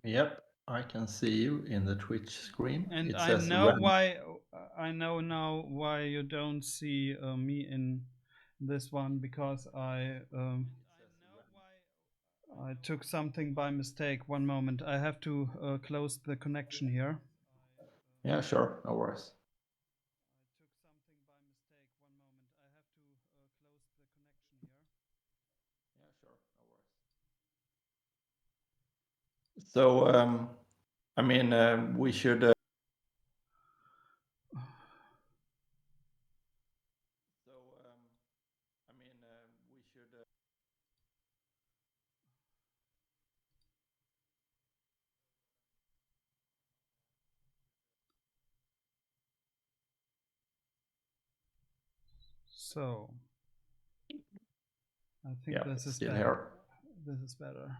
Yep, I can see you in the Twitch screen. And It I says know red. why. I know now why you don't see me in this one, because I took something by mistake. One moment, I have to close the connection here. Yeah, sure, no worries. Yeah, sure, no worries. So, I mean, we should. So, I mean, we should. So I think Yeah, this is still better. here. This is better.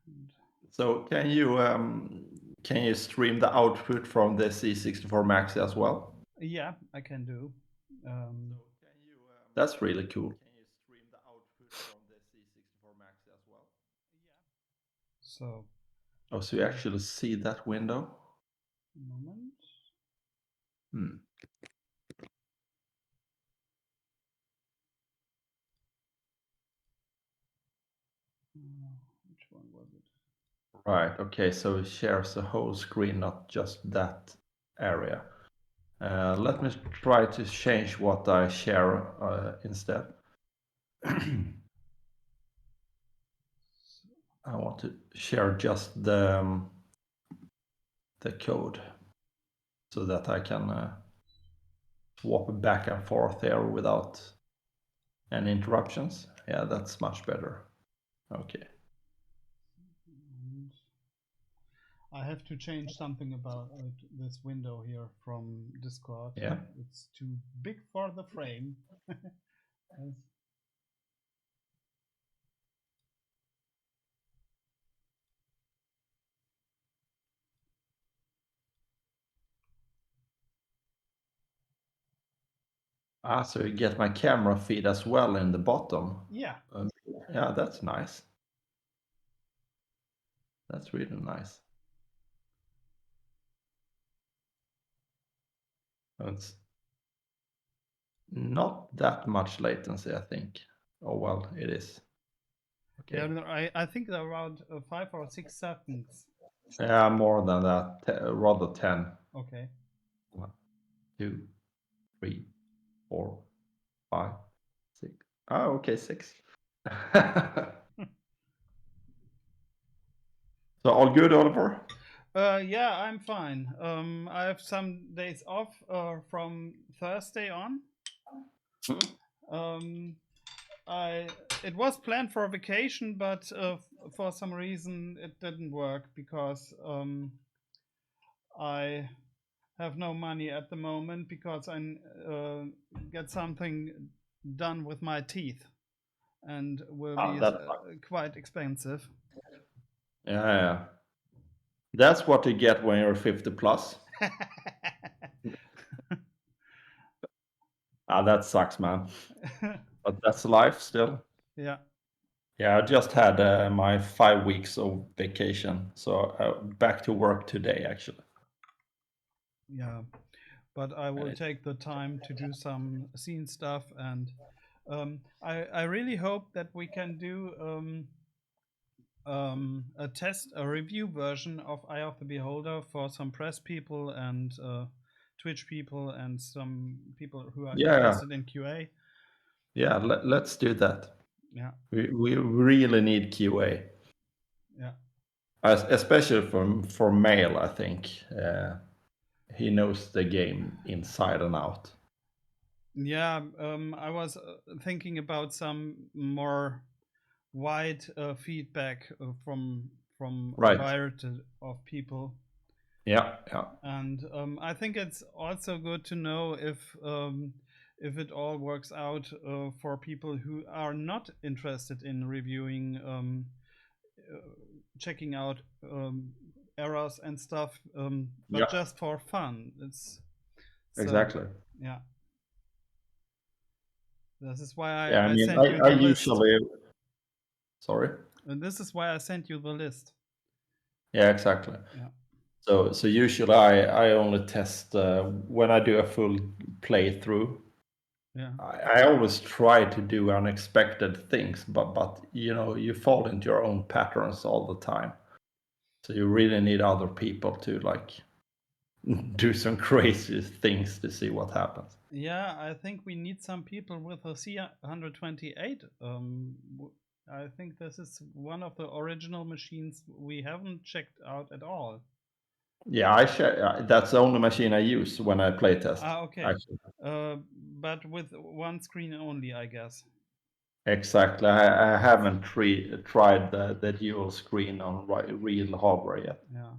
And So, can you stream the output from the C64 Max as well? yeah, I can do. Um, That's really cool. Can you stream the output from the C64 Max as well? so Oh, so you actually see that window? moment. Hmm. Which one was it? Right. Okay. So it shares the whole screen, not just that area. Let me try to change what I share instead. I want to share just the code so that I can swap back and forth there without any interruptions. Yeah, that's much better. Okay. And I have to change something about this window here from Discord. Yeah. It's too big for the frame. As- Ah, so you get my camera feed as well in the bottom. yeah, Yeah, that's nice. That's really nice. It's not that much latency, I think. Oh, well, it is. yeah. Okay. I think they're around 5 or 6 seconds. Yeah, more than that, rather 10. Okay. 1, 2, 3, 4, 5, 6. Oh, okay, 6. So all good, Oliver? Yeah, I'm fine. I have some days off from Thursday on. Um, I it was planned for a vacation, but for some reason it didn't work because I have no money at the moment because I get something done with my teeth and will Ah, be that. quite expensive. Yeah, yeah. That's what you get when you're 50 plus. Ah, that sucks, man. But that's life still. Yeah, Yeah, I just had my 5 weeks of vacation, so back to work today, actually. yeah. But I will Uh, take the time to do some scene stuff, and I really hope that we can do a test, a review version of Eye of the Beholder for some press people and Twitch people and some people who are yeah, interested in QA. yeah. Let's do that. Yeah, We really need QA, yeah, especially for male. I think he knows the game inside and out. yeah. I was thinking about some more wide feedback from a Right. variety of people. Yeah, yeah. And I think it's also good to know if it all works out for people who are not interested in reviewing, uh, checking out errors and stuff, but Yeah, just for fun. It's so exactly. yeah. This is why Yeah, I I mean, sent you I the list. usually. Sorry. And this is why I sent you the list. Yeah, exactly. Yeah. So usually I only test when I do a full playthrough. Yeah. I always try to do unexpected things, but you know you fall into your own patterns all the time. So you really need other people to like do some crazy things to see what happens. Yeah, I think we need some people with a C128. I think this is one of the original machines we haven't checked out at all. Yeah, that's the only machine I use when I play test. Ah, okay. Actually, But with one screen only, I guess. exactly. I haven't tried the dual screen on real hardware yet. Yeah.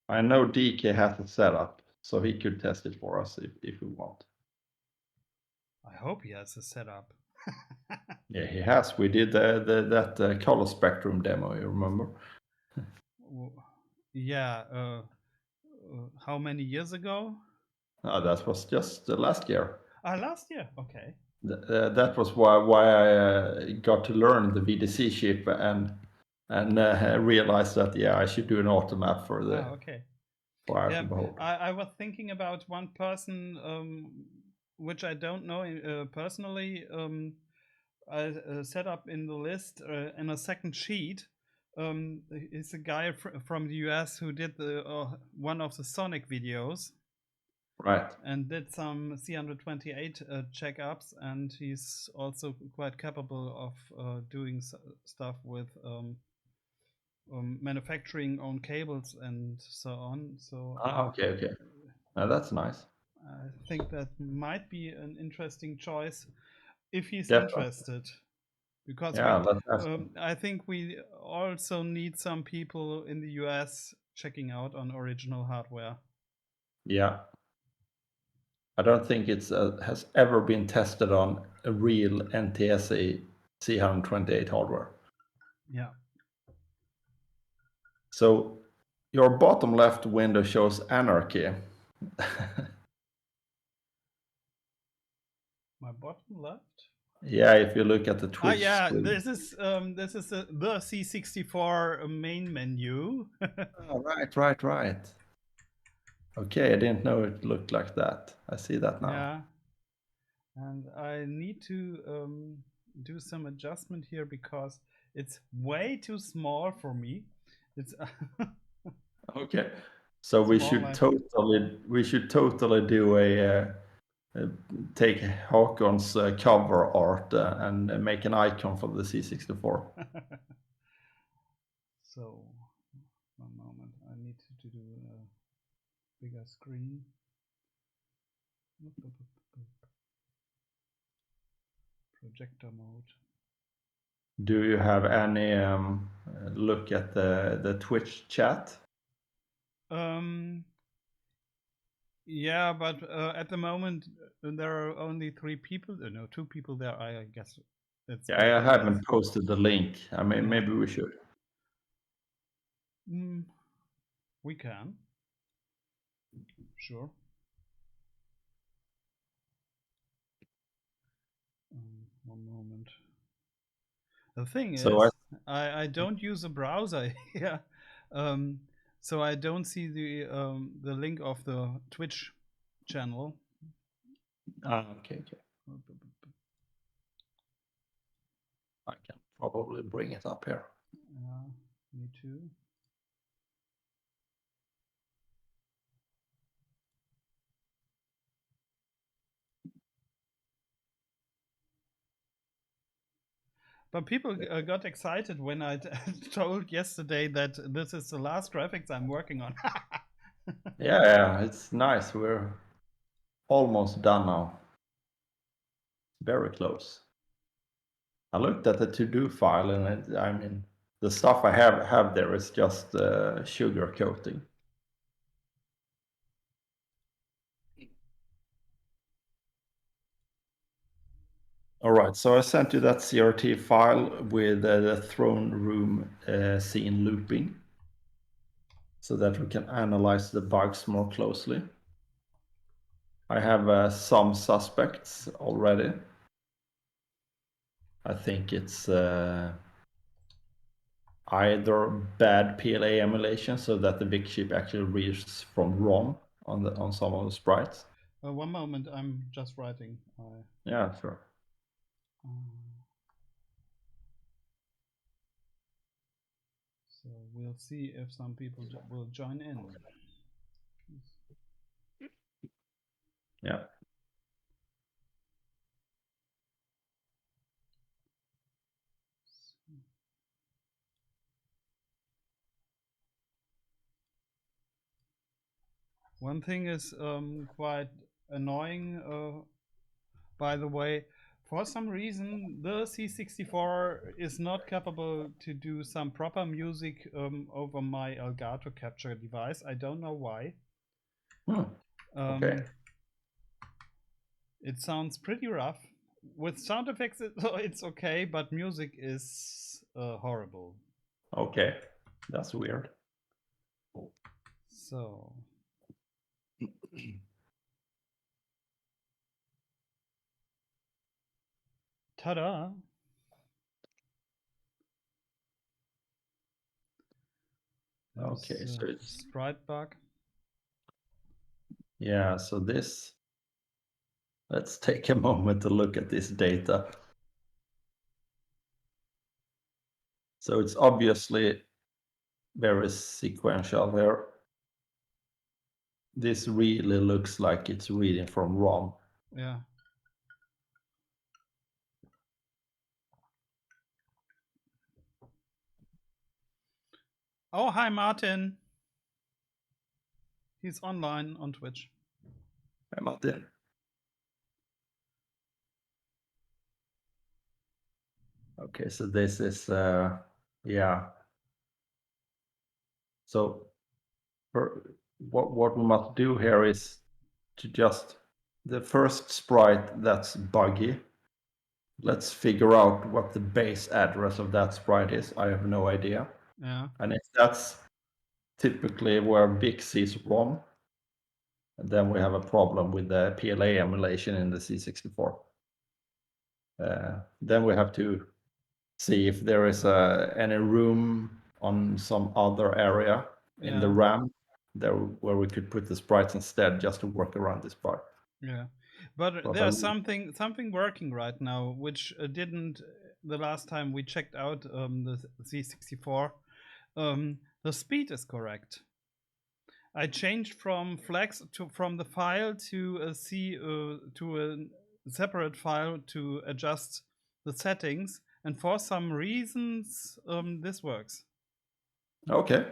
I know DK has it set up, so he could test it for us if we want. I hope he has a setup. Yeah, he has. We did that color spectrum demo. You remember? Yeah. How many years ago? That was just last year. Ah, last year. Okay. That was why I got to learn the VDC chip and realized that yeah I should do an auto map for the Ah, okay. for Yeah, the Beholder. I was thinking about one person, which I don't know personally. I set up in the list in a second sheet. It's a guy from the US who did the one of the Sonic videos Right. and did some C128 checkups, and he's also quite capable of doing stuff with manufacturing own cables and so on. So Okay, okay. That's nice. I think that might be an interesting choice if he's Definitely. interested, because Yeah, let's ask him. I think we also need some people in the US checking out on original hardware. Yeah. I don't think it's has ever been tested on a real NTSC C128 hardware. Yeah. So your bottom left window shows anarchy. My bottom left. Yeah, if you look at the Ah, Twitch yeah. screen. This is the C64 main menu. Oh, right. Okay, I didn't know it looked like that. I see that now. Yeah, and I need to do some adjustment here because it's way too small for me. It's Okay, so small like we should totally do uh, take Hakon's cover art and make an icon for the C64. so. One moment, I need to do a bigger screen. Projector mode. Do you have any look at the Twitch chat? Um, yeah, but at the moment there are only 3 people. No, 2 people there. I guess it's Yeah, I better as. haven't posted the link. I mean, Yeah. maybe we should. Mm, we can. Sure. One moment. The thing So I is, I don't use a browser here, um, so I don't see the link of the Twitch channel. okay, okay. I can probably bring it up here. Yeah, me too. But people got excited when I told yesterday that this is the last graphics I'm working on. Yeah, it's nice. We're almost done now. Very close. I looked at the to-do file, and I mean, the stuff I have there is just sugar coating. All right, so I sent you that CRT file with the throne room scene looping, so that we can analyze the bugs more closely. I have some suspects already. I think it's either bad PLA emulation so that the big chip actually reads from ROM on some of the sprites. One moment, I'm just writing. Yeah, sure. So we'll see if some people will join in. Yeah. One thing is quite annoying, by the way. For some reason, the C64 is not capable to do some proper music over my Elgato capture device. I don't know why. Okay. It sounds pretty rough. With sound effects, it's okay, but music is horrible. Okay. That's weird. So, ta-da! Okay, There's so a it's sprite bug. yeah, so this let's take a moment to look at this data. So it's obviously very sequential here. This really looks like it's reading from ROM. Yeah. Oh, hi, Martin. He's online on Twitch. Hi, Martin. Okay, so this is yeah. So what we must do here is to just the first sprite that's buggy. Let's figure out what the base address of that sprite is. I have no idea. Yeah. And if that's typically where VIC sees ROM, then we have a problem with the PLA emulation in the C64. Then we have to see if there is any room on some other area in the Yeah. RAM there where we could put the sprites instead just to work around this part. Yeah. But But there's something working right now, which didn't the last time we checked out the C64. The speed is correct. I changed from flex to from the file to a C to a separate file to adjust the settings, and for some reasons this works. okay.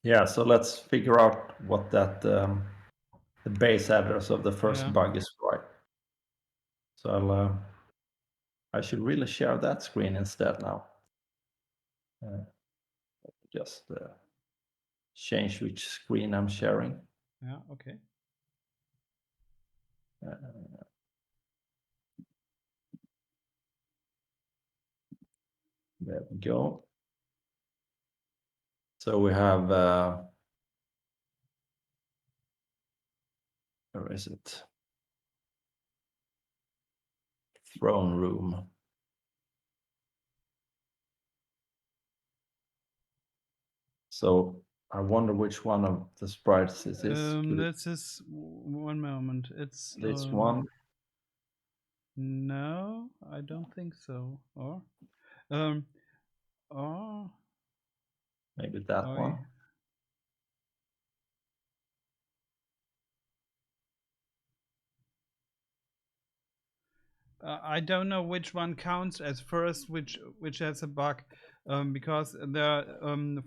Yeah, so let's figure out what that the base address of the first Yeah. bug is, right? So I should really share that screen instead now. Just change which screen I'm sharing. Yeah. Okay. There we go. So we have where is it? Throne room. So I wonder which one of the sprites is this. Could it This is one moment. It's this one? no, I don't think so. Um or Maybe that oh, one? I don't know which one counts as first, which has a bug, because there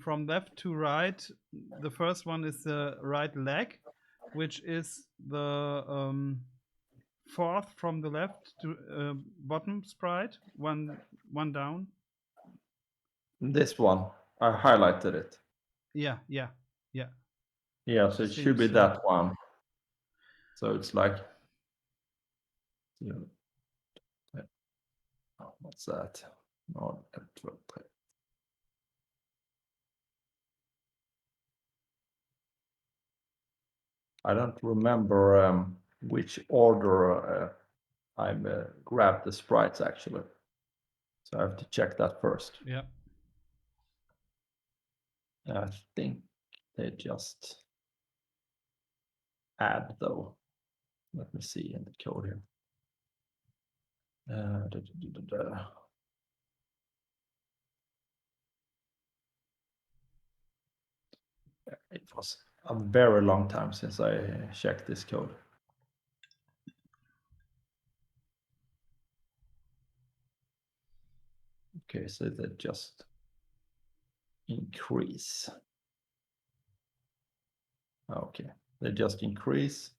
from left to right, the first one is the right leg, which is the fourth from the left to bottom sprite, one down. This one. I highlighted it. Yeah, yeah, yeah. Yeah, so it should Seems be so. that one. So it's like, you know, what's that? No, I don't remember which order I grabbed the sprites actually. So I have to check that first. Yeah. I think they just add though. Let me see in the code here. Da, da, da, da. It was a very long time since I checked this code. Okay, so they just increase. Okay, they just increase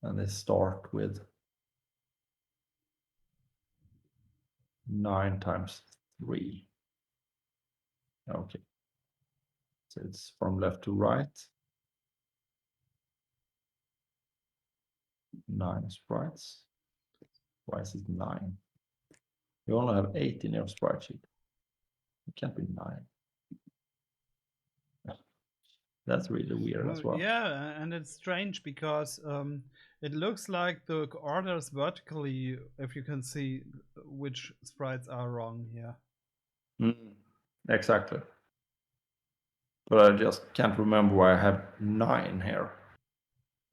and they start with 9 times 3. Okay, so it's from left to right. 9 sprites. Why is it 9? You only have 8 in your sprite sheet. It can't be 9. That's really weird as well. Yeah, and it's strange because it looks like the orders vertically, if you can see which sprites are wrong here. Exactly. But I just can't remember why I have 9 here.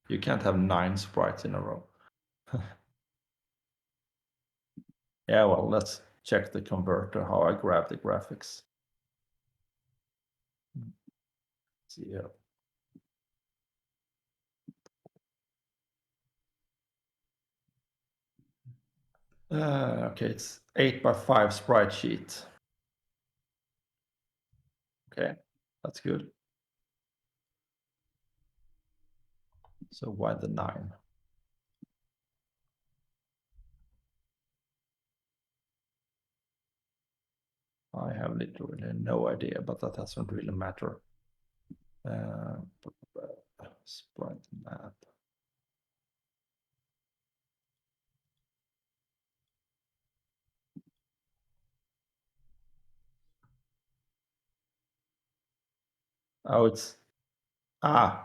You can't have 9 sprites in a row. Yeah, well, let's check the converter, how I grab the graphics. See here. Okay, it's 8 by 5 sprite sheet. Okay, that's good. So why the 9? I have literally no idea, but that doesn't really matter. Sprite map. Oh,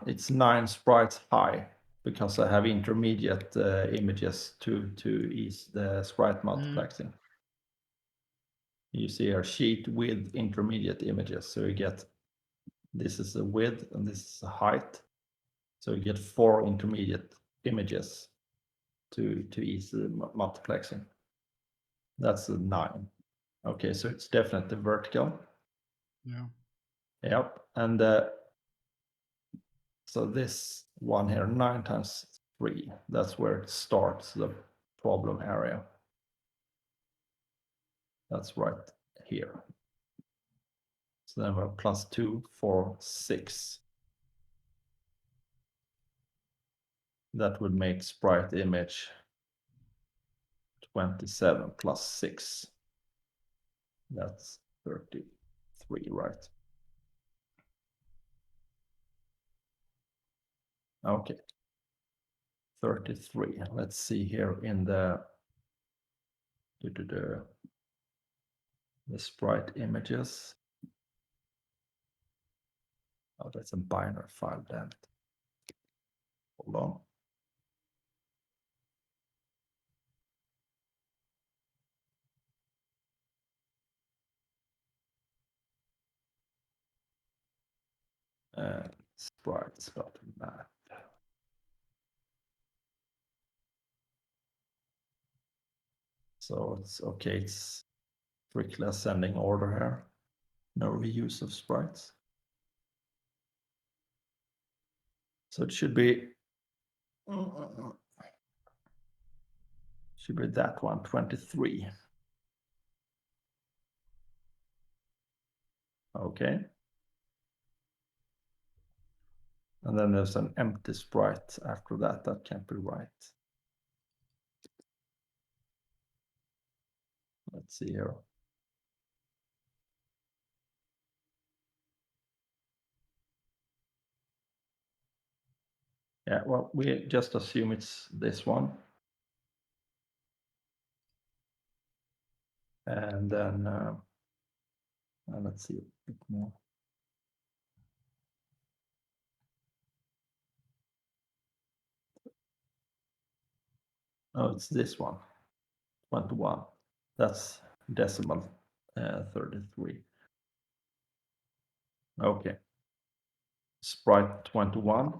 it's 9 sprites high because I have intermediate images to ease the sprite multiplexing. You see our sheet with intermediate images, so you get, this is a width and this is a height, so you get 4 intermediate images to ease the multiplexing. That's a 9. Okay, so it's definitely vertical. Yeah. Yep, and so this one here, 9 times 3, that's where it starts the problem area. That's right here. So then we're plus 2, 4, 6. That would make sprite image 27 plus 6. That's 33, right? Okay. 33. Let's see here in the sprite images. Oh, that's a binary file, damn it. Hold on. Sprites.map. So it's okay, it's strictly ascending order here. No reuse of sprites. So it should be that one, 23. Okay. And then there's an empty sprite after that. That can't be right. Let's see here. Yeah, well, we just assume it's this one. And then let's see a bit more. Oh, it's this one, 21. That's decimal 33. Okay. Sprite 21.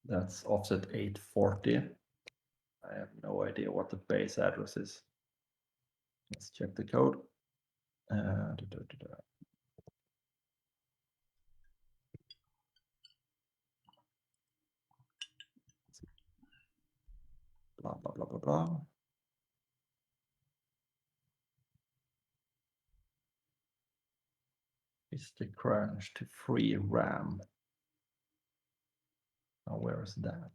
That's offset 840. I have no idea what the base address is. Let's check the code. Blah, blah, blah, blah, blah. Is the crunch to free RAM? Now, where is that?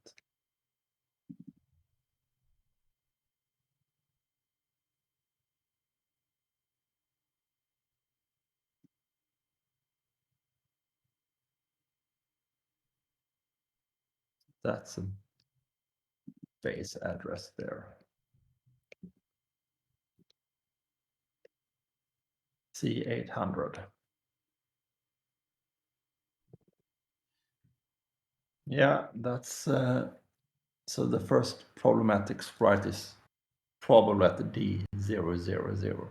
That's a base address there. C800. Yeah, that's so the first problematic sprite is probably at the D000.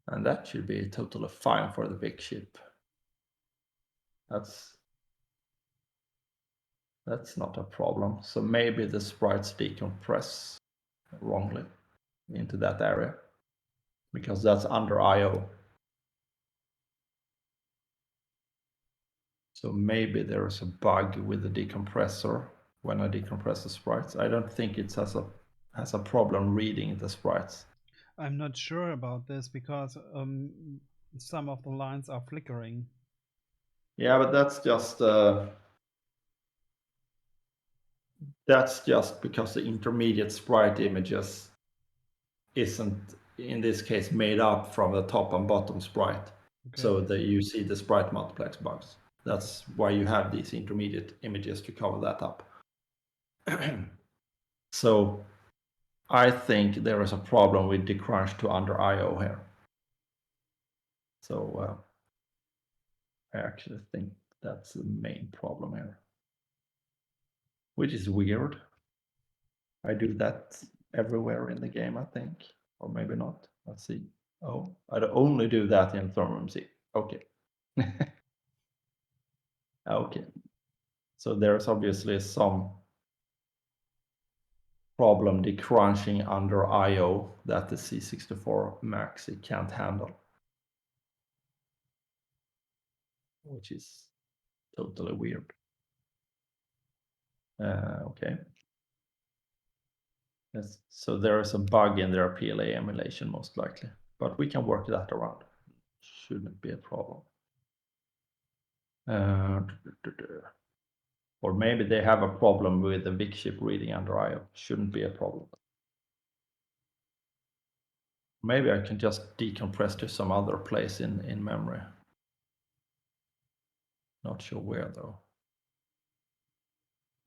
And that should be totally fine for the big ship. That's not a problem. So maybe the sprites decompress wrongly into that area because that's under IO. So maybe there's a bug with the decompressor when I decompress the sprites. I don't think it has a problem reading the sprites. I'm not sure about this because some of the lines are flickering. Yeah, but that's just because the intermediate sprite images isn't in this case made up from the top and bottom sprite. Okay. So that you see the sprite multiplex bugs. That's why you have these intermediate images to cover that up. So I think there is a problem with decrunch to under IO here. So I actually think that's the main problem here, which is weird. I do that everywhere in the game, I think, or maybe not. Let's see. Oh, I only do that in Thermum C. Okay. Okay. So there's obviously some problem decrunching under IO that the C64 Maxi can't handle, which is totally weird. Okay. Yes. So there is a bug in their PLA emulation most likely, but we can work that around. Shouldn't be a problem. Or maybe they have a problem with the big ship reading under IO. Shouldn't be a problem. Maybe I can just decompress to some other place in memory. Not sure where though.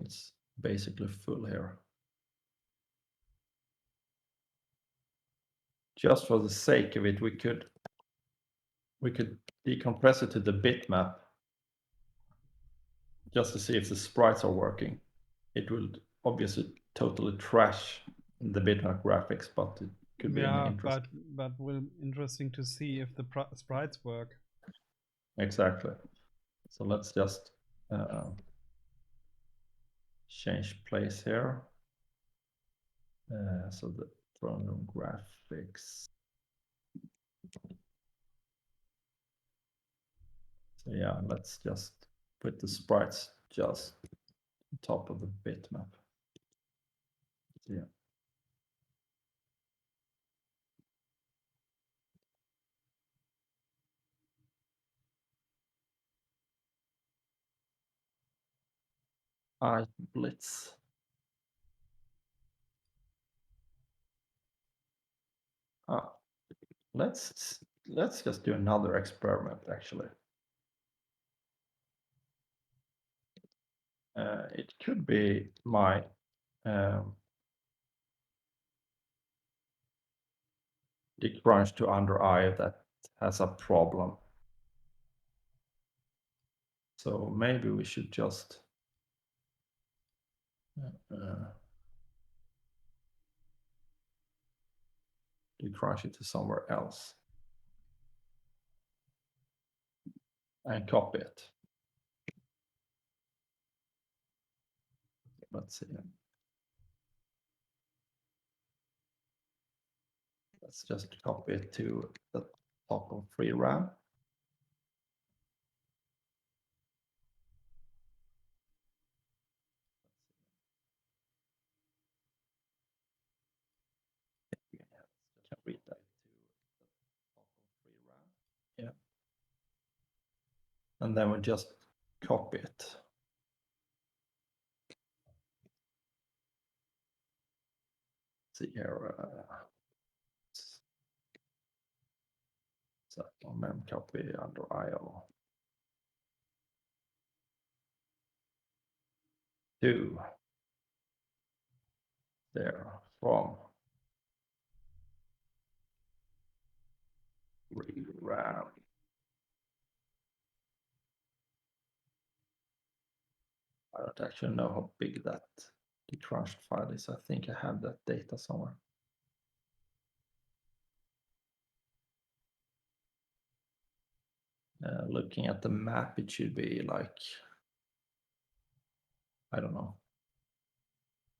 It's basically full here. Just for the sake of it, we could decompress it to the bitmap just to see if the sprites are working. It will obviously totally trash the bitmap graphics, but it could be an interest. but will interesting to see if the sprites work. Exactly. So let's just change place here. So the throne room graphics. So yeah, let's just put the sprites just on top of the bitmap. Yeah. I blitz. Let's just do another experiment actually. It could be my decrunch to under I that has a problem. So maybe we should just decrash it to somewhere else and copy it. Let's see. Let's just copy it to the top of free RAM. Can read that to the top of free RAM. Yeah. And then we just copy it. See here. So mem copy under IO. 2 there from RAM. I don't actually know how big that decrunched file is. I think I have that data somewhere. Looking at the map, it should be like, I don't know,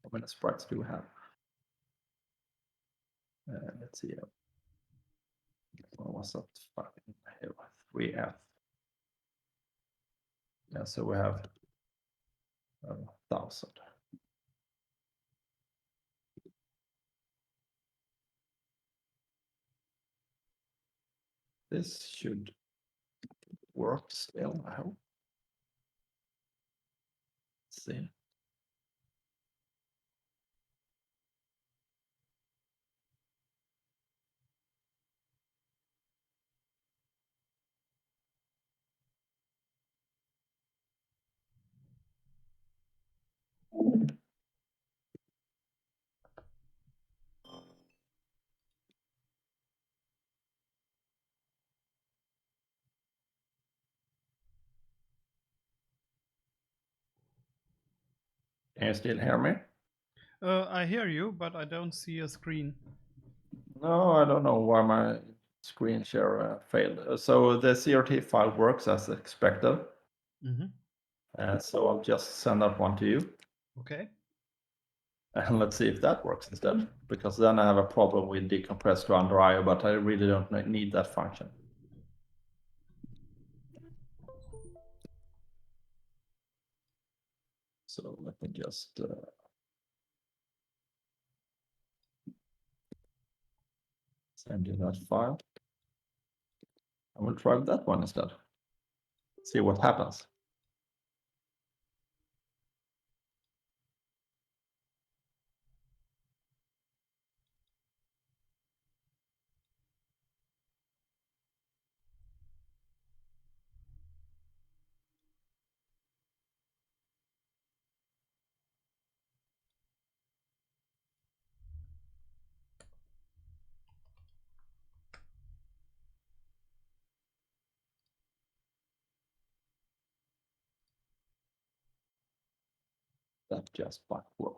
how many sprites do we have? Let's see. What was that file here? 3F. Yeah, so we have 1,000. This should work still, I hope. Let's see. Can you still hear me? I hear you, but I don't see a screen. No, I don't know why my screen share failed. So the CRT file works as expected. So I'll just send that one to you. Okay. And let's see if that works instead, because then I have a problem with decompress to under IO, but I really don't need that function. So let me just send you that file. I will try that one instead. See what happens. That just might work.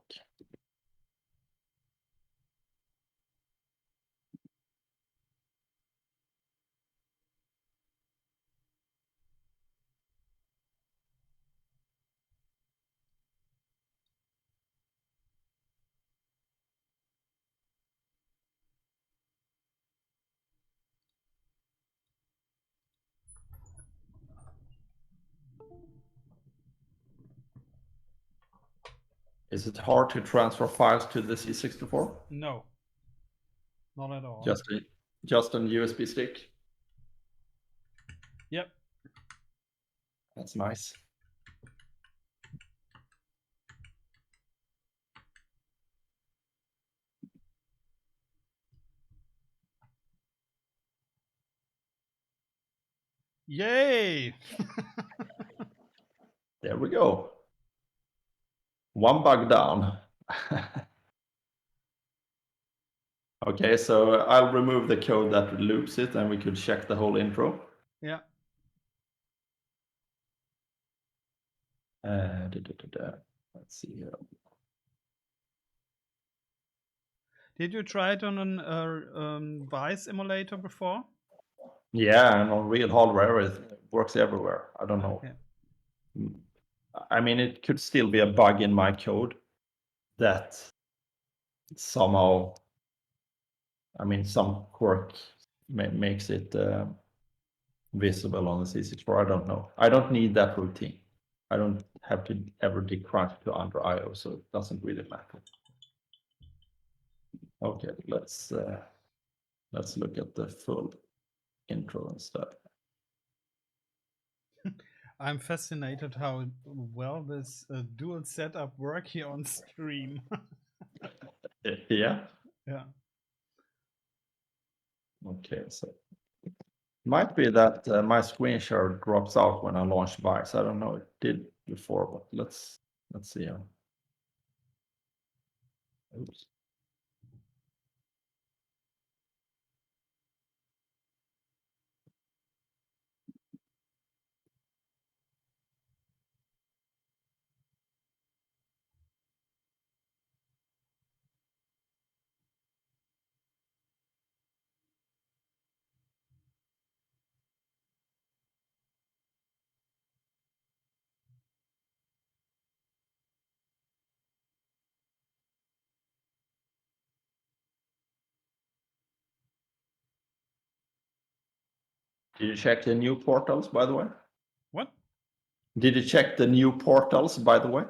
Is it hard to transfer files to the C64? No, not at all. Just on USB stick? Yep. That's nice. Yay! There we go. One bug down. Okay, so I'll remove the code that loops it and we could check the whole intro. Yeah. Let's see here. Did you try it on an Vice emulator before? Yeah, and on real hardware, it works everywhere. I don't know. Okay. I mean, it could still be a bug in my code that somehow, I mean, some quirk makes it visible on the C64. I don't know. I don't need that routine. I don't have to ever decrunch to under IO, so it doesn't really matter. Okay, let's look at the full intro instead. I'm fascinated how well this dual setup work here on stream. Yeah. Yeah. Okay, so might be that my screen share drops out when I launch Vice. I don't know. It did before, but let's see. Oops. Did you check the new portals, by the way? What? Did you check the new portals, by the way?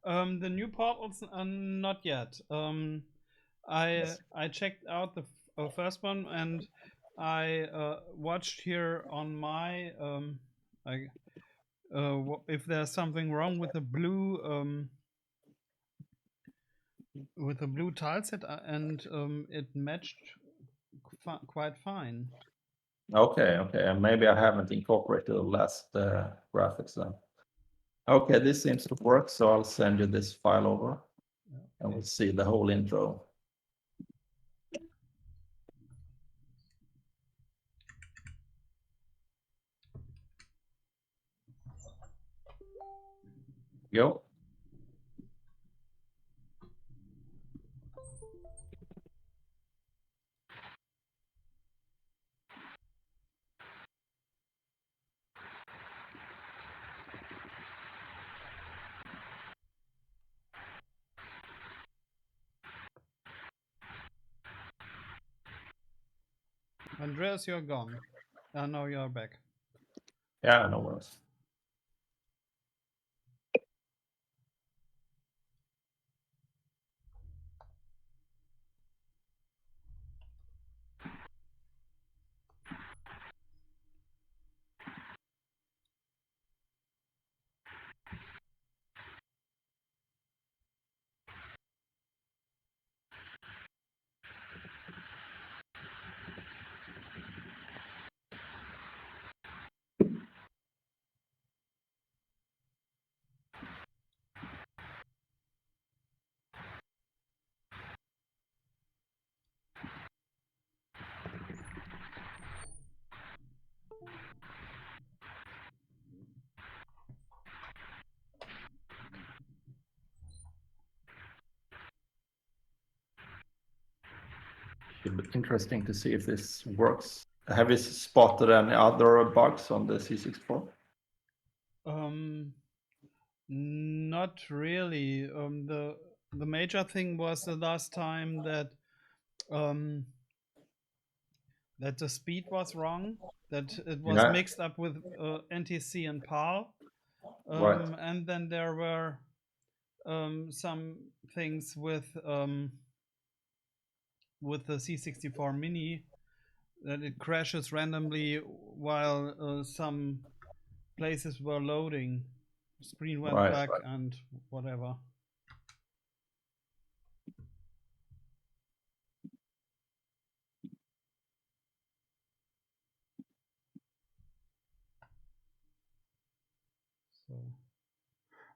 The new portals, not yet. I Yes. I checked out the first one, and I watched here on my I, if there's something wrong with the blue tile set, and it matched quite fine. Okay, okay. And maybe I haven't incorporated the last graphics then. Okay, this seems to work, so I'll send you this file over and we'll see the whole intro. Go. Andreas, you're gone. Now you're back. Yeah, no worries. Should be interesting to see if this works. Have you spotted any other bugs on the C64? Not really. The major thing was the last time that um, that the speed was wrong, that it was Yeah, mixed up with NTC and PAL, right. and then there were some things with the C64 Mini, that it crashes randomly while some places were loading. Screen went Right, back right. and whatever. So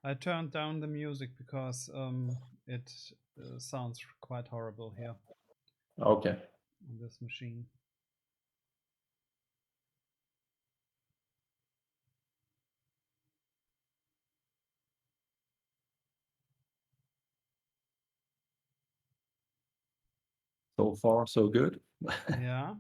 I turned down the music because it sounds quite horrible here Okay. on this machine. So far, so good. Yeah.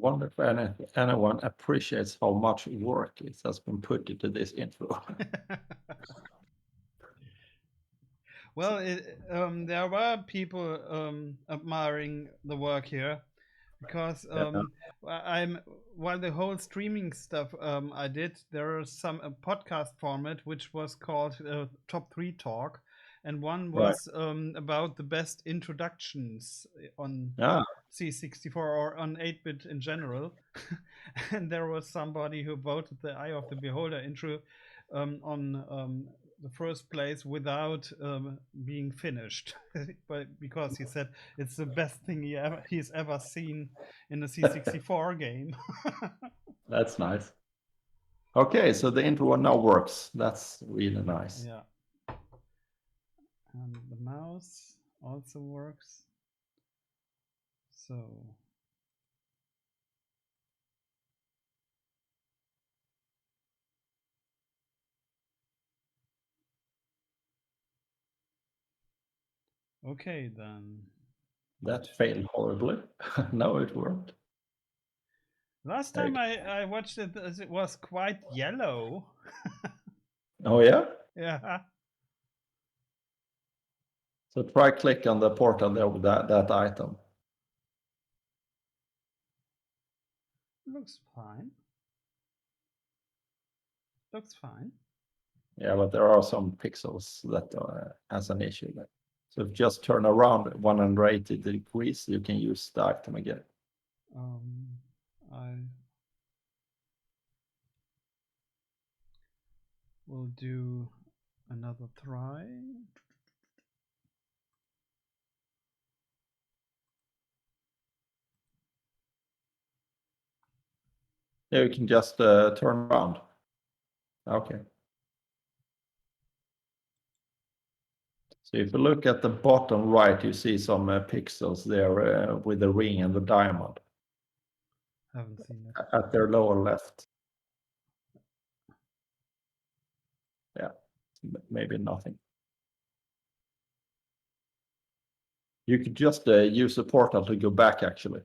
Wonder if anyone appreciates how much work it has been put into this intro. Well, there were people admiring the work here because Yeah, I'm while the whole streaming stuff I did, there was some podcast format which was called Top Three Talk, and one right. was about the best introductions on Yeah, C64 or on 8-bit in general. And there was somebody who voted the Eye of the Beholder intro on the first place without being finished, but because he said it's the best thing he's ever seen in a C64 game. that's nice. Okay, so the intro now works. That's really nice. Yeah, and the mouse also works. So okay then. That failed horribly. No, it worked. Last There you time I watched it, it was quite yellow. Oh yeah? Yeah, So try click on the portal there with that item. looks fine. Looks fine. Yeah, but there are some pixels that has an issue there. So if you just turn around 180 degrees, you can use the item again. I will do another try. Yeah, you can just turn around. Okay. So if you look at the bottom right, you see some pixels there with the ring and the diamond. Haven't seen it. At their lower left. Yeah, maybe nothing. You could just use a portal to go back, actually.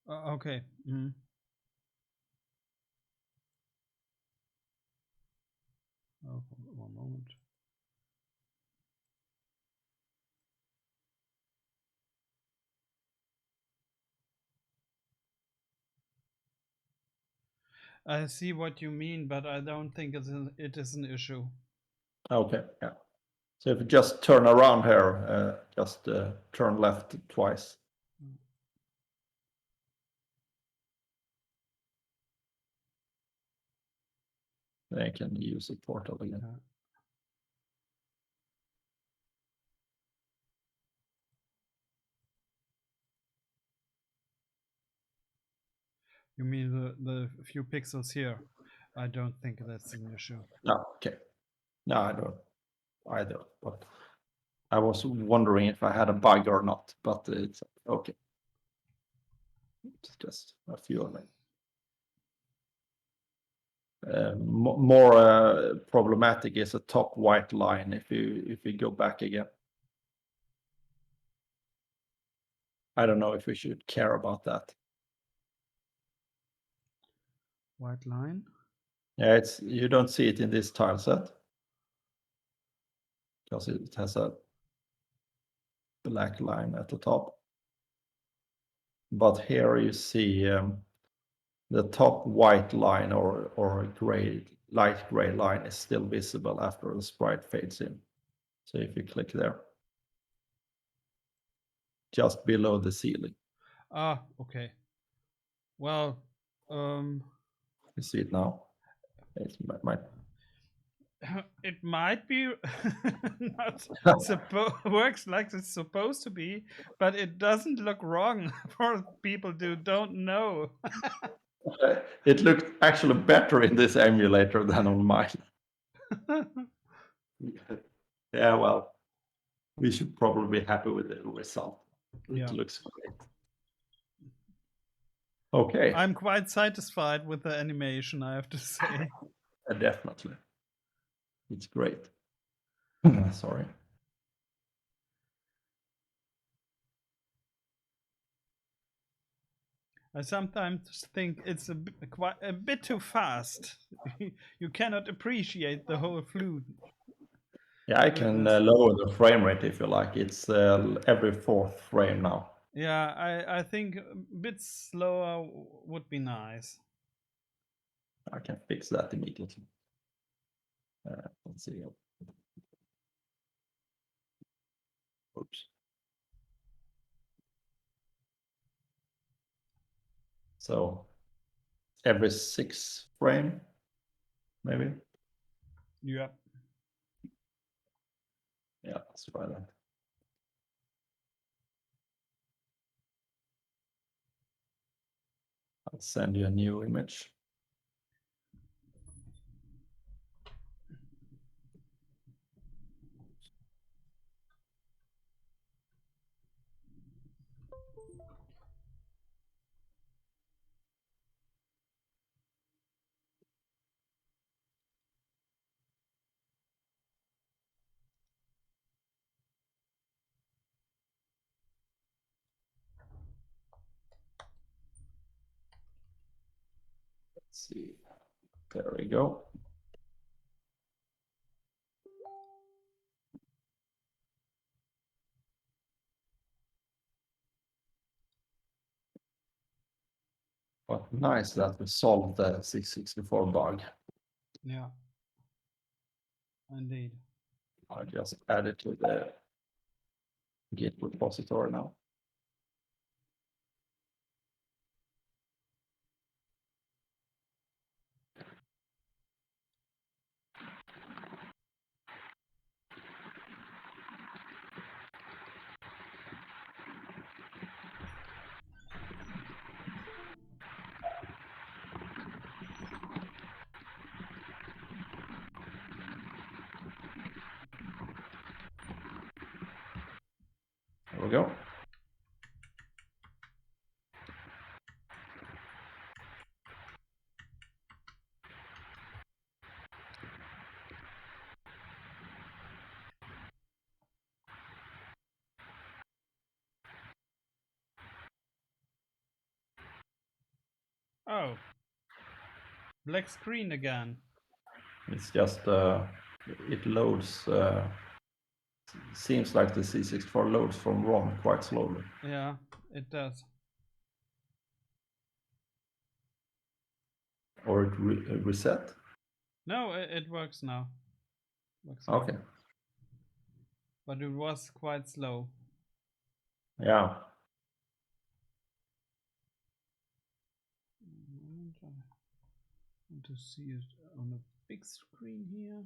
Okay. Mm. Oh, one moment. I see what you mean, but I don't think it is an issue. Okay, yeah. So if you just turn around here, just turn left twice. Then you can use a portal again. Yeah. You mean the few pixels here? I don't think that's an issue. No, okay. No, I don't either. But I was wondering if I had a bug or not, but it's okay. It's just a few of them. More problematic is a top white line if you go back again. I don't know if we should care about that. White line. Yeah, you don't see it in this tile set because it has a black line at the top. But here you see the top white line or gray, light gray line is still visible after the sprite fades in. So if you click there, just below the ceiling, Ah, okay. Well, um, you see it now. It might. it might be not works like it's supposed to be, but it doesn't look wrong for people who don't know. It looked actually better in this emulator than on mine. Yeah, well, we should probably be happy with the result. It Yeah. looks great. Okay, I'm quite satisfied with the animation, I have to say. definitely. It's great. Sorry. I sometimes think it's quite a bit too fast. You cannot appreciate the whole flute Yeah, I with can this. lower the frame rate if you like. It's every fourth frame now. Yeah, I think a bit slower would be nice. I can fix that immediately. Let's see. Oops. So every sixth frame, maybe. Yeah. Yeah, let's try that. I'll send you a new image. Let's see. There we go. But nice that we solved the 664 bug. Yeah. Indeed. I'll just add it to the Git repository now. There we go. Oh, black screen again. It's just it loads. Seems like the C64 loads from ROM quite slowly. Yeah, it does. Or it reset. No, it works now. Works Okay. fine. But it was quite slow. Yeah. I want to see it on a big screen here.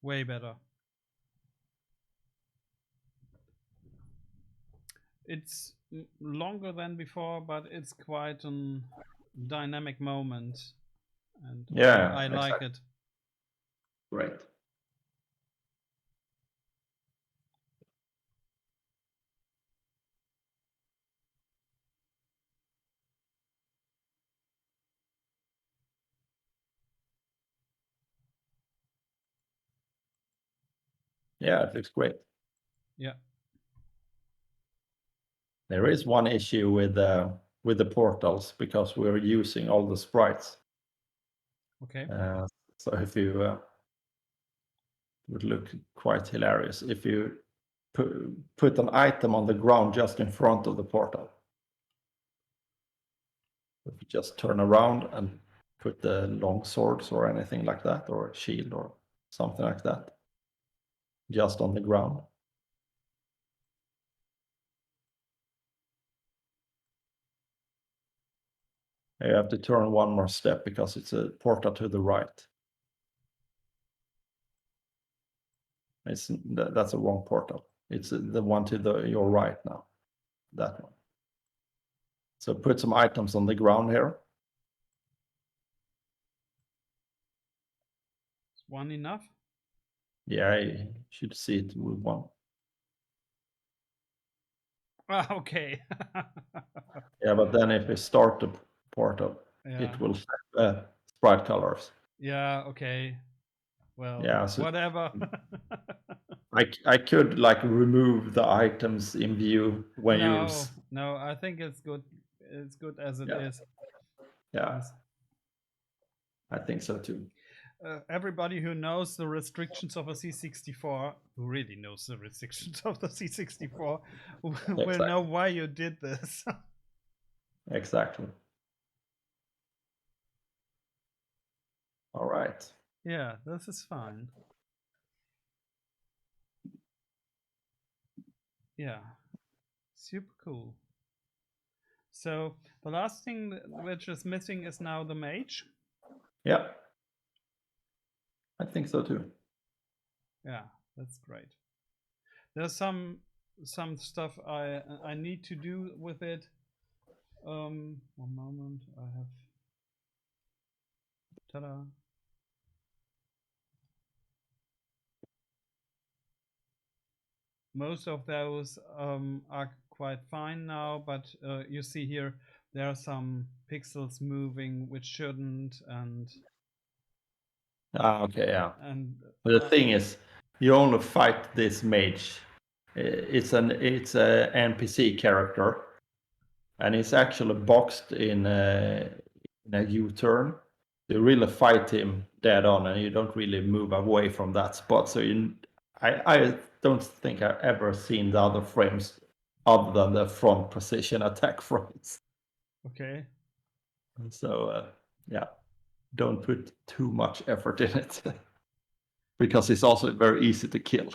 Way better. It's longer than before, but it's quite a dynamic moment, and Yeah. I like Exactly. it. Great. Yeah, it looks great. Yeah. There is one issue with the portals because we're using all the sprites. Okay. Uh, so if you would look quite hilarious if you put an item on the ground just in front of the portal. If you just turn around and put the long swords or anything like that, or a shield or something like that, just on the ground. You have to turn one more step because it's a portal to the right. That's a wrong portal. It's the one to your right now. That one. So put some items on the ground here. Is one enough? Yeah, you should see it with one. Ah, okay. Yeah, but then if you start the portal, Yeah. it will sprite colors. Yeah. Okay. Well, Yeah, so whatever. I could like remove the items in view when you No, no, I think it's good. It's good as it yeah, is. yeah, Yes. I think so too. Everybody who knows the restrictions of a C64, who really knows the restrictions of the C64, will Exactly, know why you did this. exactly. All right. Yeah, this is fine. Yeah, super cool. So the last thing which is missing is now the mage. Yeah, I think so too. Yeah, that's great. There's some stuff I need to do with it. One moment, I have ta-da. Most of those are quite fine now, but you see here there are some pixels moving which shouldn't, Ah, okay, yeah. and But the thing is, you only fight this mage. It's a NPC character, and it's actually boxed in a U-turn. You really fight him dead on, and you don't really move away from that spot. So I don't think I've ever seen the other frames other than the front position attack frames. okay. So yeah, don't put too much effort in it because it's also very easy to kill.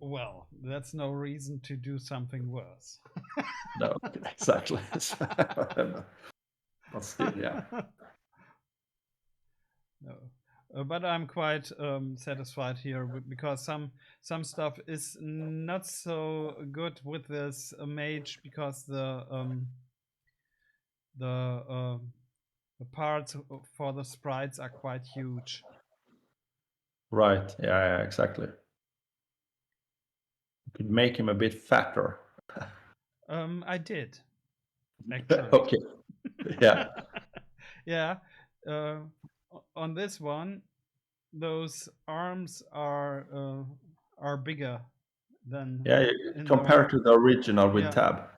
Well, that's no reason to do something worse. No, exactly. But still, yeah. No. But I'm quite satisfied here because some stuff is not so good with this mage because the the parts for the sprites are quite huge. Right. Yeah, yeah, exactly. You could make him a bit fatter. I did actually. Okay. Yeah. Yeah. On this one, those arms are bigger than Yeah. in the Compared to the original with yeah, Tab.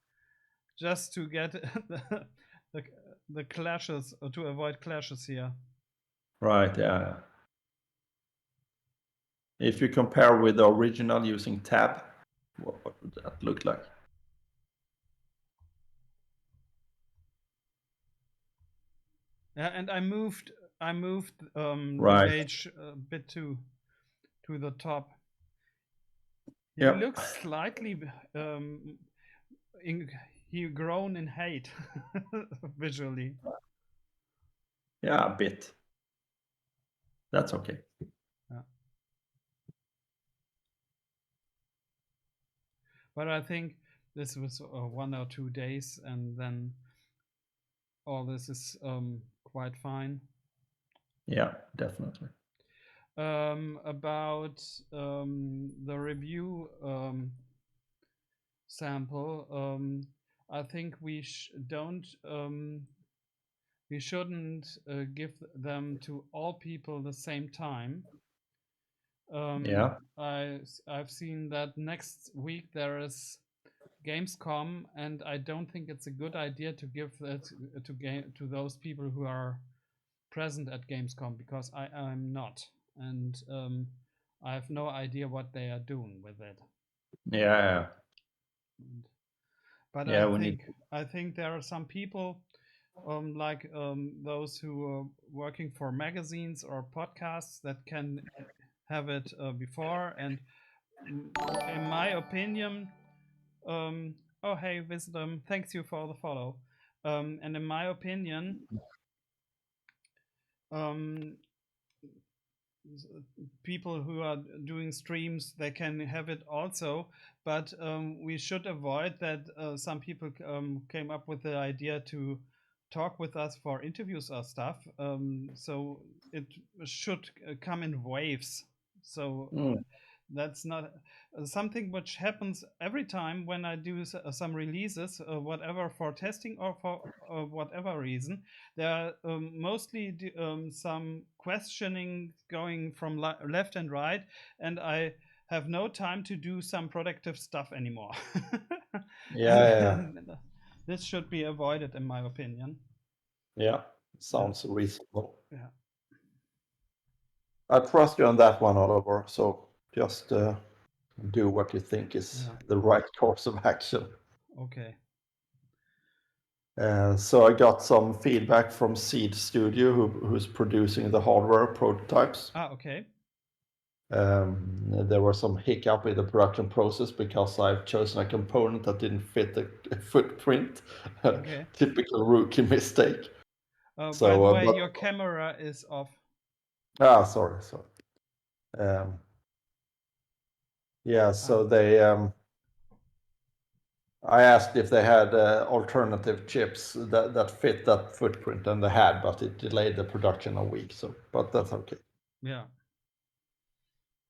just to get the the clashes to avoid clashes here. Right. Yeah. If you compare with the original using Tab, what would that look like? Yeah, and I moved the Right. mage a bit to the top. He Yeah. looks slightly in, he grown in hate visually. Yeah, a bit. That's okay. Yeah. But I think this was 1 or 2 days, and then all this is quite fine. Yeah, definitely. About the review sample, I think don't we shouldn't give them to all people the same time. Yeah. I've seen that next week there is Gamescom, and I don't think it's a good idea to give that to those people who are present at Gamescom because I'm not, and I have no idea what they are doing with it. Yeah, And, but yeah. We need. I think there are some people like those who are working for magazines or podcasts that can have it before. And in my opinion, oh hey Wisdom, thanks you for the follow. And in my opinion, um, people who are doing streams they can have it also, but we should avoid that some people came up with the idea to talk with us for interviews or stuff, so it should come in waves. So Mm, that's not something which happens every time when I do some releases, whatever for testing or for whatever reason. There are mostly some questioning going from left and right, and I have no time to do some productive stuff anymore. yeah, and, yeah, and this should be avoided, in my opinion. yeah. Yeah, Sounds reasonable. yeah, I trust you on that one, Oliver. So just do what you think is yeah. the right course of action. Okay. So I got some feedback from Seed Studio, who's producing the hardware prototypes. Ah, okay. There was some hiccup in the production process because I've chosen a component that didn't fit the footprint. Okay. Typical rookie mistake. By So, the way, your camera is off. sorry. Um, yeah, Ah, so I asked if they had alternative chips that fit that footprint, and they had, but it delayed the production a week. So, but that's okay. yeah,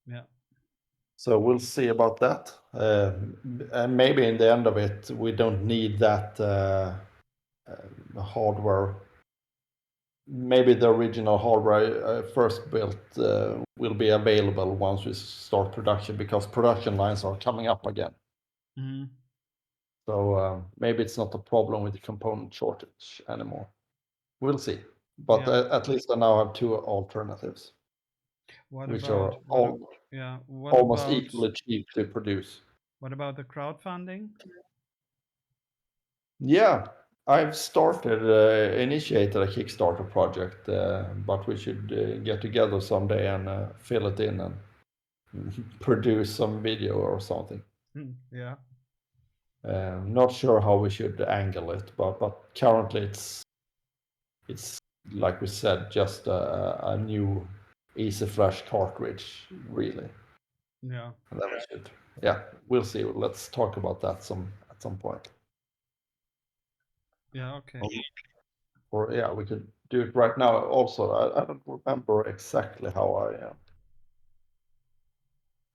yeah. So we'll see about that. And maybe in the end of it, we don't need that hardware. Maybe the original hardware first built will be available once we start production, because production lines are coming up again. Mm-hmm. So maybe it's not a problem with the component shortage anymore. We'll see. But Yeah. at least I now have two alternatives, What which about are almost equally cheap to produce. what about the crowdfunding? Yeah, I've started, initiated a Kickstarter project, but we should get together someday and fill it in and produce some video or something. Yeah. Not sure how we should angle it, but currently it's like we said, just a new Easy Flash cartridge, really. Yeah. And then we should, yeah, we'll see. Let's talk about that at some point. Yeah. Okay. Or yeah, we could do it right now. Also, I don't remember exactly how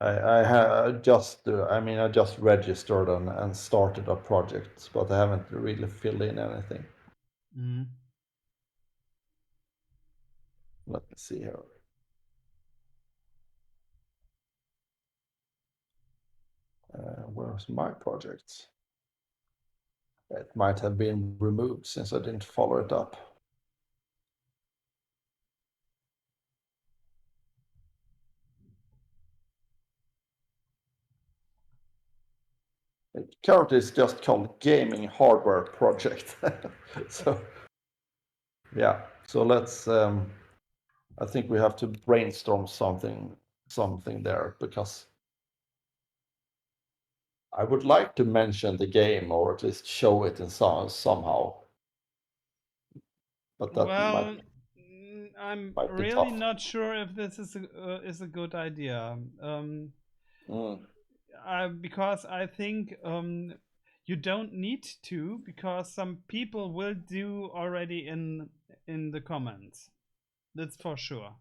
I just I mean, I just registered and started a project, but I haven't really filled in anything. Mm-hmm. Let me see here. Where's my project? It might have been removed since I didn't follow it up. It currently is just called Gaming Hardware Project. So yeah, so let's. I think we have to brainstorm something there, because I would like to mention the game, or at least show it in somehow, but that Well, I'm might be really tough. not sure if this is a good idea. Mm, Because I think you don't need to, because some people will do already in the comments. That's for sure.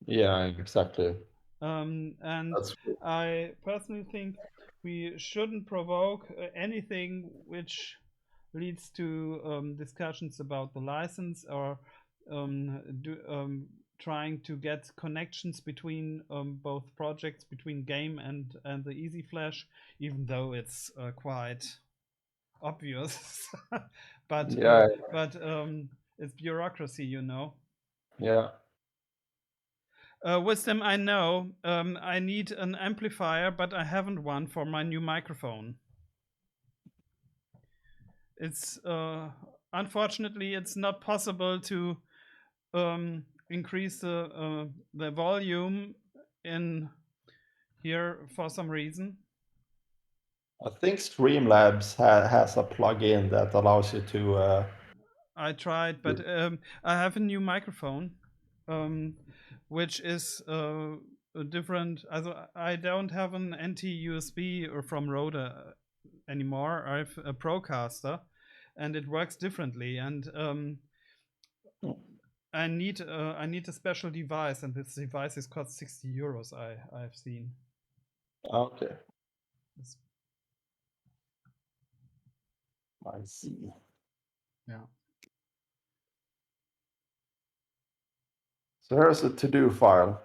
yeah, exactly. And That's good. I personally think we shouldn't provoke anything which leads to discussions about the license, or trying to get connections between both projects, between game and the Easy Flash, even though it's quite obvious. but Yeah, but it's bureaucracy, you know. Yeah. Wisdom, I know. I need an amplifier, but I haven't one for my new microphone. It's unfortunately it's not possible to increase the volume in here for some reason. I think Streamlabs has a plugin that allows you to. I tried, but I have a new microphone, um, which is a different. Also, I don't have an NT USB or from Rode anymore. I have a Procaster, and it works differently. And I need a special device, and this device is cost €60. I've seen. Okay, It's- I see. yeah. So here's a to-do file.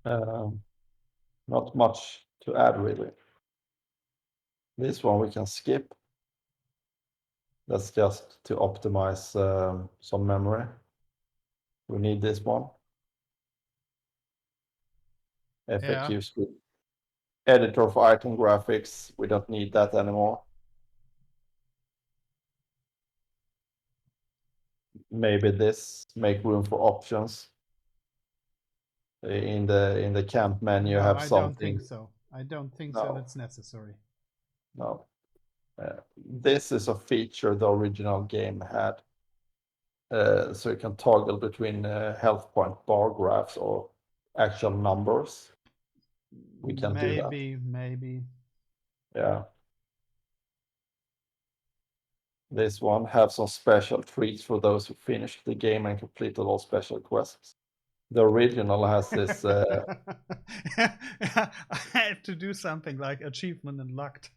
Um, Not much to add really. This one we can skip. That's just to optimize some memory. We need this one. Yeah. FAQ script. Editor for item graphics. We don't need that anymore. Maybe this, make room for options. In the camp menu No, have I don't think something. so. I don't think so. No, That's necessary. no. This is a feature the original game had. So you can toggle between health point bar graphs or actual numbers. We can do that. Maybe. Yeah. This one have some special treats for those who finished the game and completed all special quests. The original has this. I have to do something like achievement unlocked.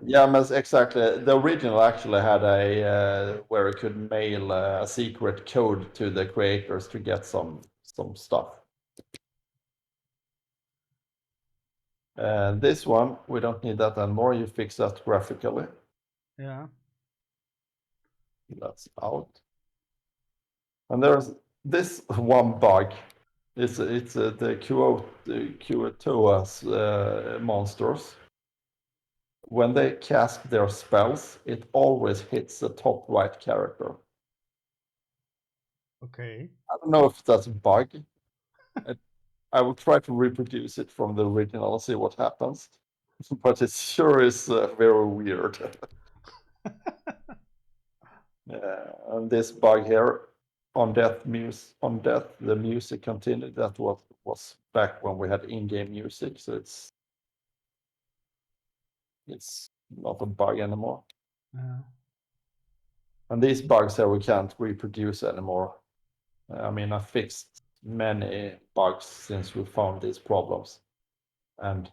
Yeah, but exactly. The original actually had a where you could mail a secret code to the creators to get some stuff. This one, we don't need that anymore. You fix that graphically. Yeah. That's out. And there's this one bug. It's the Kuotoa's monsters. When they cast their spells, it always hits the top right character. Okay. I don't know if that's a bug. I will try to reproduce it from the original and see what happens. But it sure is very weird. And this bug here, on death, the music continued. That was back when we had in-game music, so it's not a bug anymore. And these bugs here we can't reproduce anymore. I mean, I fixed many bugs since we found these problems, and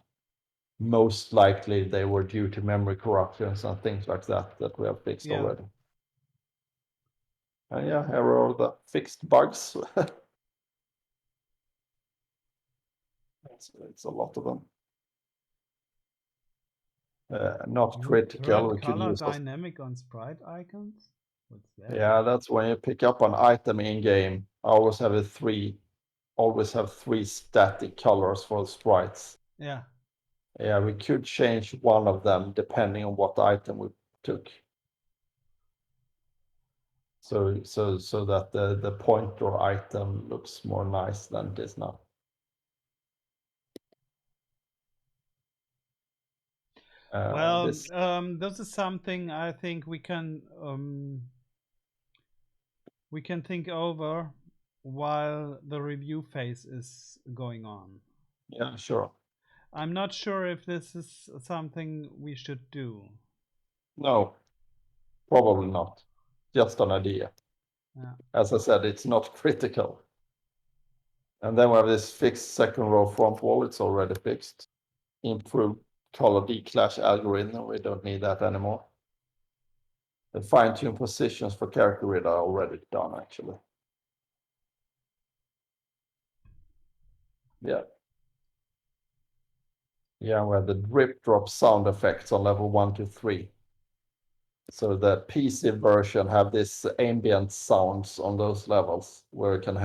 most likely they were due to memory corruptions and things like that we have fixed Yeah. already. And yeah, here are the fixed bugs. It's a lot of them. Not critical. We could Color use those. dynamic on sprite icons? What's that? Yeah, that's when you pick up an item in game. I always have three static colors for the sprites. Yeah. Yeah, we could change one of them depending on what item we took. So that the pointer item looks more nice than it is now. Well, This this is something I think we can think over while the review phase is going on. Yeah, sure. I'm not sure if this is something we should do. No, probably not. Just an idea. Yeah. As I said, it's not critical. And then we have this fixed second row front wall. It's already fixed. Improved color declash algorithm. We don't need that anymore. The fine-tune positions for character grid are already done, actually. Yeah. Yeah, we have the drip drop sound effects on level 1 to 3. So the PC version have this ambient sounds on those levels where you can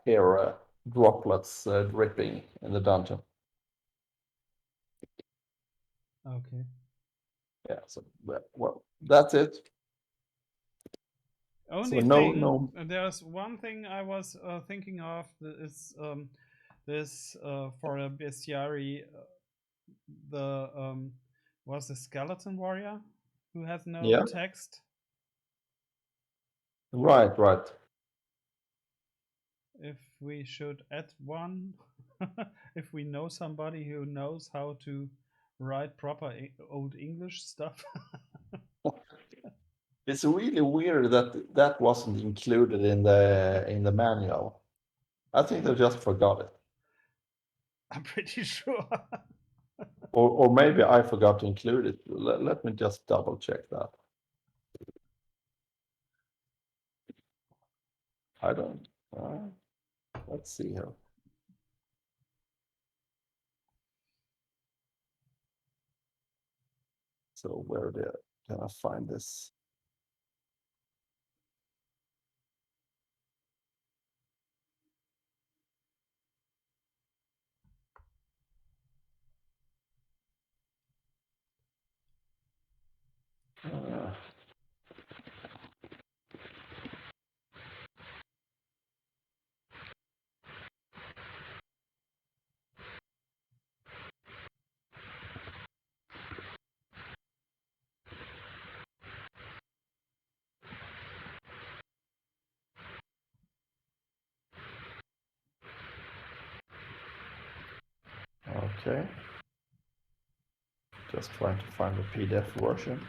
hear droplets dripping in the dungeon. Okay. Yeah, so well, that's it. Only So thing, there's one thing I was thinking of is this for a bestiary, the was the skeleton warrior who has no yeah, text. right. If we should add one, if we know somebody who knows how to write proper old English stuff. It's really weird that that wasn't included in the manual. I think they just forgot it. I'm pretty sure. Or maybe I forgot to include it. Let me just double check that. I don't. Let's see here. So where can I find this? Uh, okay. Just trying to find the PDF version.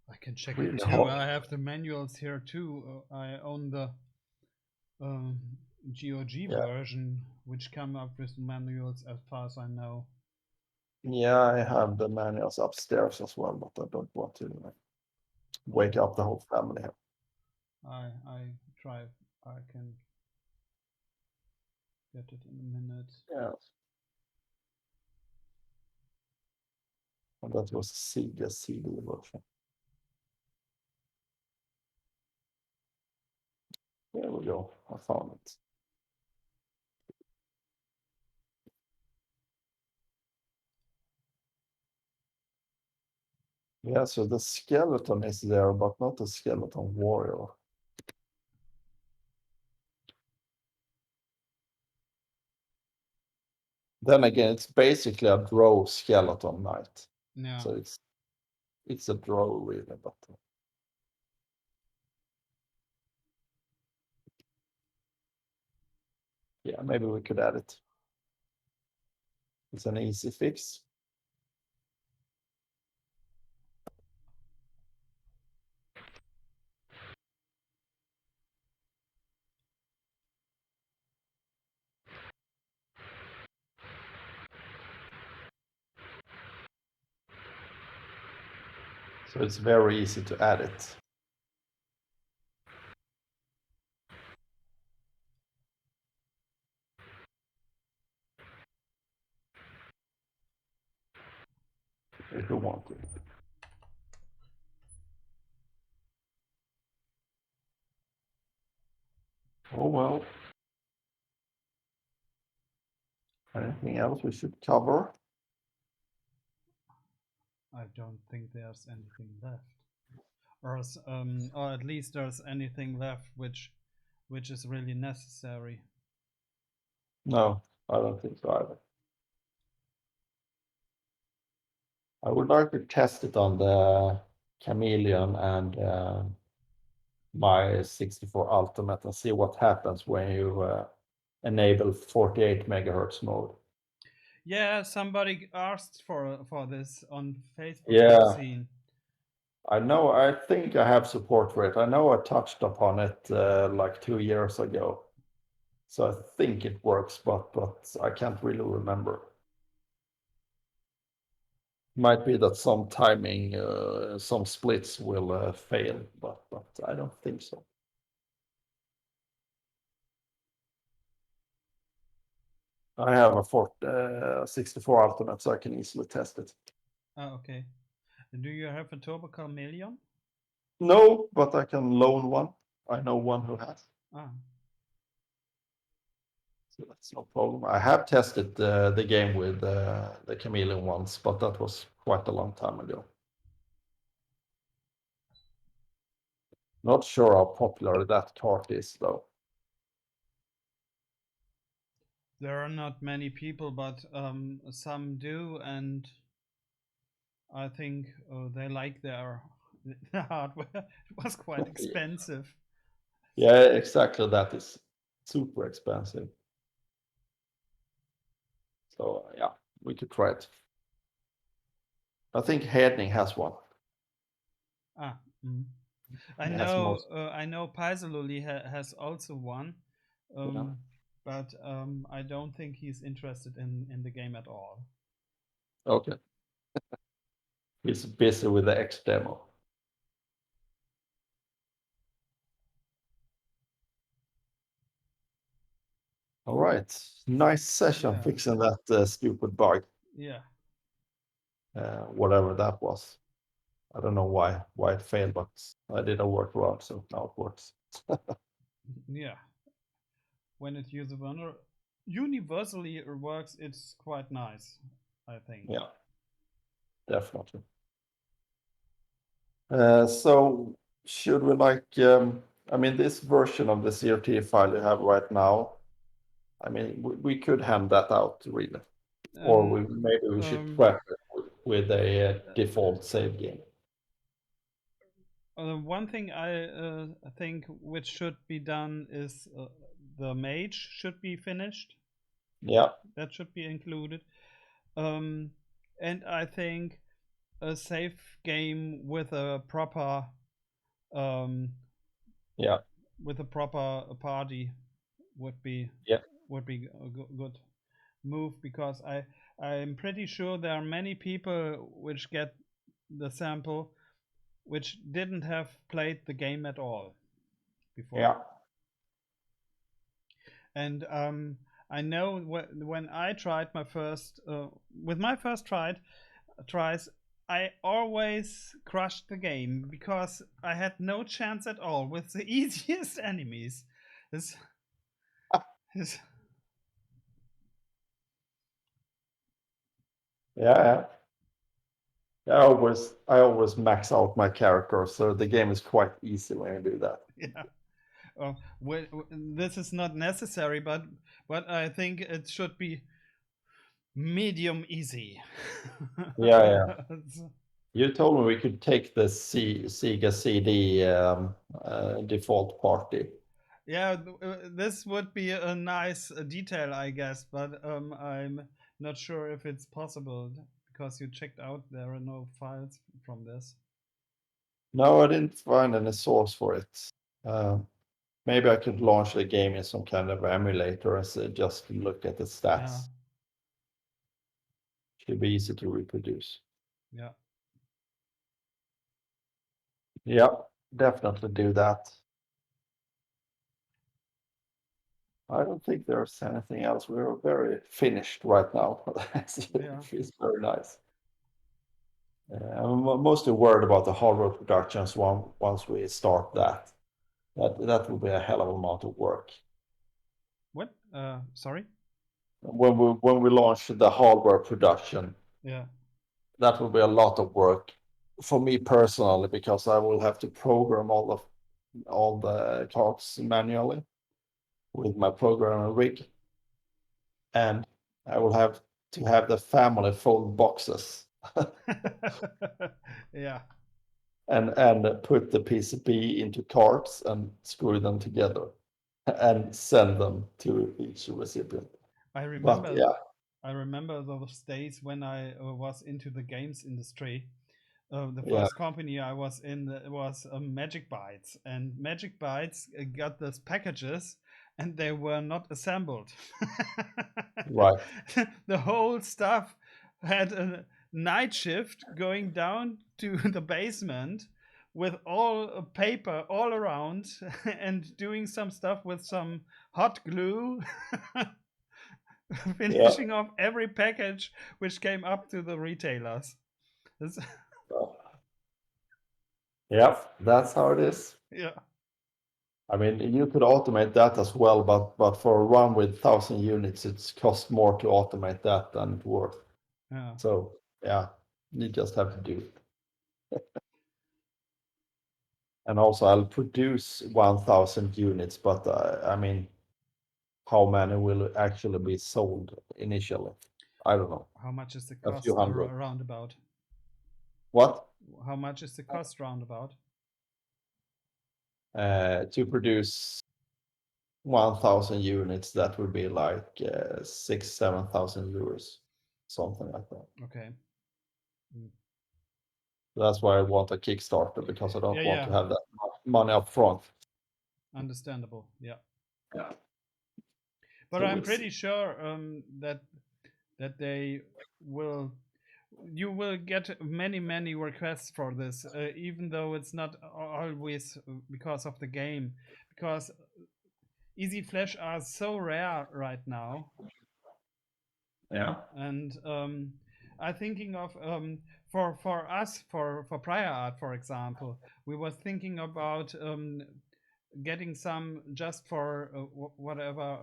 I can check Really it too. hard. I have the manuals here too. I own the um, GOG Yeah. version, which come up with manuals as far as I know. Yeah, I have the manuals upstairs as well, but I don't want to wake up the whole family here. I try. I can get it in a minute. Yeah. And that was Sega CD version. There we go. I found it. Yeah, so the skeleton is there, but not the skeleton warrior. Then again, it's basically a drow skeleton knight. Yeah. So it's a drow really, but yeah, maybe we could add it. It's an easy fix. So it's very easy to add it. If you want to. Oh well. Anything else we should cover? I don't think there's anything left, or at least there's anything left which is really necessary. No, I don't think so either. I would like to test it on the Chameleon and my 64 Ultimate and see what happens when you enable 48 megahertz mode. Yeah, somebody asked for this on Facebook. I've Yeah, seen. I know. I think I have support for it. I know I touched upon it like 2 years ago. So I think it works, but I can't really remember. Might be that some timing, some splits will fail, but I don't think so. I have a 64 Ultimate, so I can easily test it. Ah, okay. Do you have a Turbo Chameleon? No, but I can loan one. I know one who has, Ah, so that's no problem. I have tested the game with the Chameleon once, but that was quite a long time ago. Not sure how popular that cart is, though. there are not many people, but some do, and I think they like their the hardware. It was quite expensive. Yeah, exactly. That is super expensive. So yeah, we could try it. I think Hedning has one. Ah, He has most. I know Paisaluli has also one, Yeah. um, but I don't think he's interested in the game at all. Okay. He's busy with the X demo. All right. Nice session Yeah, fixing that stupid bug, yeah, whatever that was. I don't know why it failed, but I did a workaround, so now it works. yeah. When it universally works, it's quite nice, I think. Yeah, definitely. So should we I mean, this version of the CRT file you have right now, I mean, we could hand that out really, or And maybe we should um, prep it with a default save game. one thing I think which should be done is the mage should be finished. Yeah, That should be included. Um, and I think a safe game um, yeah, with a proper party would be yeah, a good move, because I'm pretty sure there are many people which get the sample which didn't have played the game at all before. yeah, And I know when I tried my first with my first tries, I always crushed the game because I had no chance at all with the easiest enemies. This, this, yeah. I always max out my character, so the game is quite easy when you do that. yeah. This is not necessary, but I think it should be medium easy. Yeah, yeah. You told me we could take the Sega CD default party. Yeah, this would be a nice detail, I guess, but I'm not sure if it's possible because you checked out there are no files from this. No, I didn't find any source for it. Uh, Maybe I could launch the game in some kind of emulator and just look at the Yeah, stats. Should be easy to reproduce. yeah. Yeah, definitely do that. I don't think there's anything else. We're very finished right now. Yeah. It feels very nice. I'm mostly worried about the hardware productions once we start that. That will be a hell of a amount of work. What? Sorry. When we launch the hardware production, Yeah. that will be a lot of work for me personally because I will have to program all the cards manually with my programmer rig, and I will have to have the family fold boxes Yeah. and put the PCB into cards and screw them together and send them to each recipient. I But remember. yeah, I remember those days when I was into the games industry. The yeah, first company I was in was Magic Bytes, and Magic Bytes got those packages, and they were not assembled. right, The whole stuff had night shift going down to the basement with all paper all around and doing some stuff with some hot glue, finishing off every package which came up to the retailers. This- Yeah, that's how it is. yeah, I mean, you could automate that as well, but for a run with 1,000 units, it's cost more to automate that than it's worth. yeah. So yeah, you just have to do it. And also, I'll produce 1,000 units, but I mean, how many will actually be sold initially? I don't know. How much is the A few cost hundred. roundabout? What? How much is the cost roundabout? To produce 1,000 units, that would be like 7,000 euros, something like that. Okay. That's why I want a Kickstarter, because I don't want Yeah. to have that money up front. Understandable. Yeah. Yeah. But So I'm we'll see. pretty sure that they will. You will get many requests for this, even though it's not always because of the game, because Easy Flash are so rare right now, Yeah. and I'm thinking of for us for prior art, for example, we were thinking about getting some just for whatever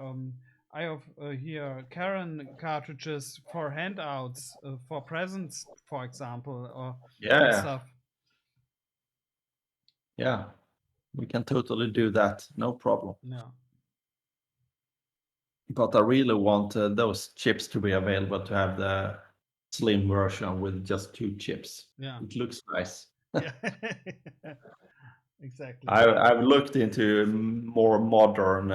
I have here Karen cartridges for handouts for presents, for example, or and Yeah. stuff. Yeah. We can totally do that. No problem. Yeah, But I really want those chips to be available, to have the slim version with just 2 chips. yeah, It looks nice. yeah. Exactly. I've looked into more modern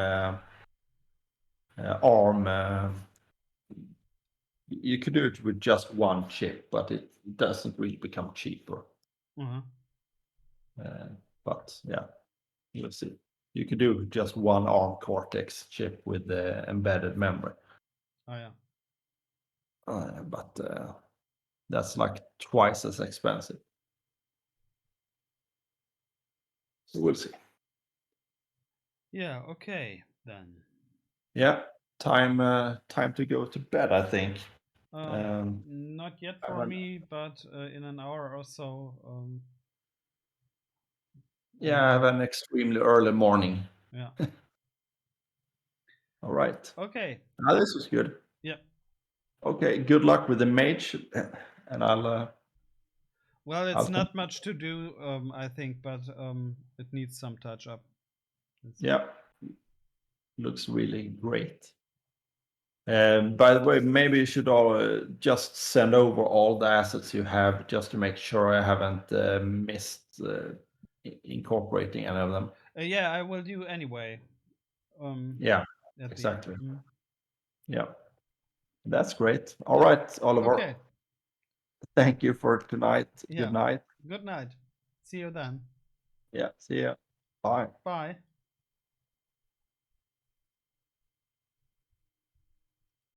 ARM. You could do it with just 1 chip, but it doesn't really become cheaper. Uh-huh. But yeah, we'll see. You could do just 1 ARM Cortex chip with the embedded memory. Oh yeah. But that's like twice as expensive. So we'll see. Yeah. Okay then. Yeah, time to go to bed, I think. Not yet I for haven't- me, but in an hour or so. yeah, I have an extremely early morning. Yeah. All right. Okay. Now this was good. Yeah. Okay, good luck with the mage, and Well, it's I'll not much to do, I think, but it needs some touch up. yeah, looks really great. By the way, maybe you should all just send over all the assets you have, just to make sure I haven't missed incorporating any of them. Yeah, I will do anyway. Yeah, At exactly. the end. Yeah, that's great. All right, Oliver. Okay. Thank you for tonight. Yeah. Good night. Good night. See you then. Yeah, see ya. Bye. Bye.